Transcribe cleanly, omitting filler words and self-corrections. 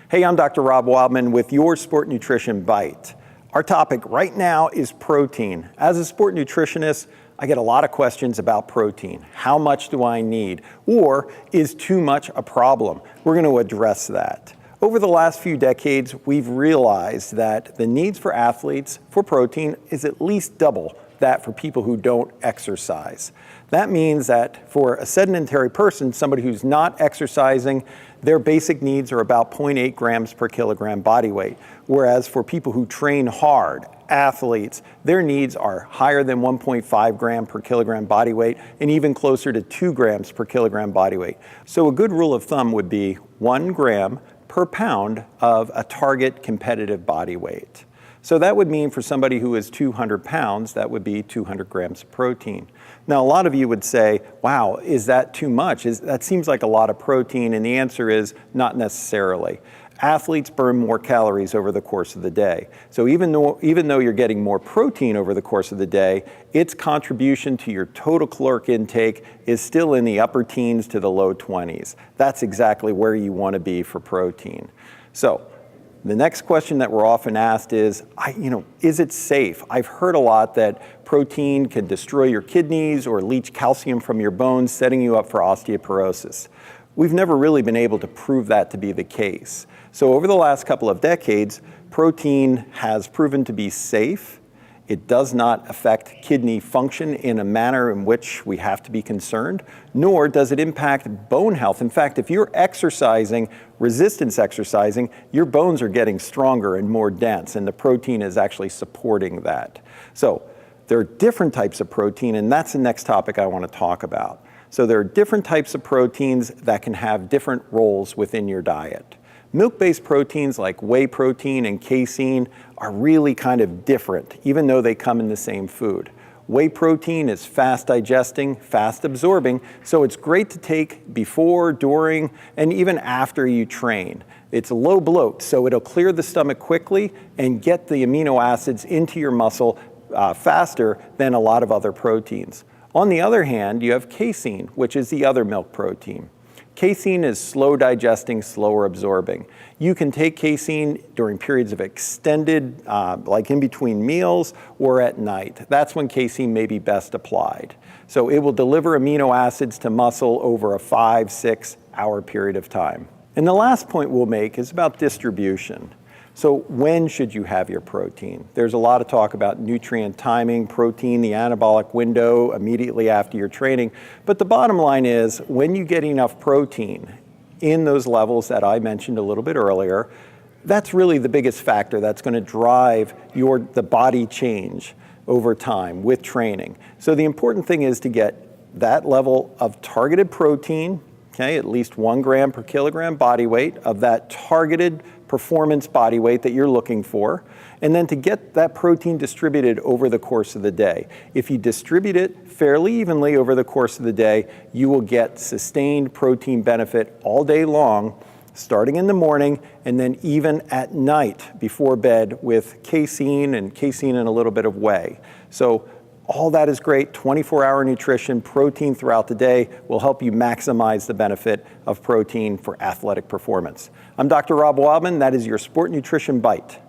Hey, I'm Dr. Rob Wildman with your Sport Nutrition Bite. Our topic right now is protein. As a sport nutritionist, I get a lot of questions about protein. How much do I need? Or is too much a problem? We're going to address that. Over the last few decades, we've realized that the needs for athletes for protein is at least double that for people who don't exercise. That means that for a sedentary person, somebody who's not exercising, their basic needs are about 0.8 grams per kilogram body weight. Whereas for people who train hard, athletes, their needs are higher than 1.5 gram per kilogram body weight and even closer to 2 grams per kilogram body weight. So a good rule of thumb would be 1 gram per pound of a target competitive body weight. So that would mean for somebody who is 200 pounds, that would be 200 grams of protein. Now, a lot of you would say, wow, is that too much? That seems like a lot of protein, and the answer is not necessarily. Athletes burn more calories over the course of the day. So even though you're getting more protein over the course of the day, its contribution to your total caloric intake is still in the upper teens to the low 20s. That's exactly where you want to be for protein. So the next question that we're often asked is it safe? I've heard a lot that protein can destroy your kidneys or leach calcium from your bones, setting you up for osteoporosis. We've never really been able to prove that to be the case. So over the last couple of decades, protein has proven to be safe. It does not affect kidney function in a manner in which we have to be concerned, nor does it impact bone health. In fact, if you're exercising, resistance exercising, your bones are getting stronger and more dense, and the protein is actually supporting that. So there are different types of protein, and that's the next topic I want to talk about. So there are different types of proteins that can have different roles within your diet. Milk-based proteins like whey protein and casein are really kind of different, even though they come in the same food. Whey protein is fast digesting, fast absorbing, so it's great to take before, during, and even after you train. It's low bloat, so it'll clear the stomach quickly and get the amino acids into your muscle faster than a lot of other proteins. On the other hand, you have casein, which is the other milk protein. Casein is slow digesting, slower absorbing. You can take casein during periods of extended, like in between meals or at night. That's when casein may be best applied. So it will deliver amino acids to muscle over a 5-6 hour period of time. And the last point we'll make is about distribution. So when should you have your protein? There's a lot of talk about nutrient timing, protein, the anabolic window immediately after your training. But the bottom line is when you get enough protein in those levels that I mentioned a little bit earlier, that's really the biggest factor that's going to drive the body change over time with training. So the important thing is to get that level of targeted protein, okay, at least 1 gram per kilogram body weight of that targeted performance body weight that you're looking for, and then to get that protein distributed over the course of the day. If you distribute it fairly evenly over the course of the day, you will get sustained protein benefit all day long, starting in the morning and then even at night before bed with casein and a little bit of whey. So all that is great. 24-hour nutrition, protein throughout the day will help you maximize the benefit of protein for athletic performance. I'm Dr. Rob Wildman. That is your Sport Nutrition Bite.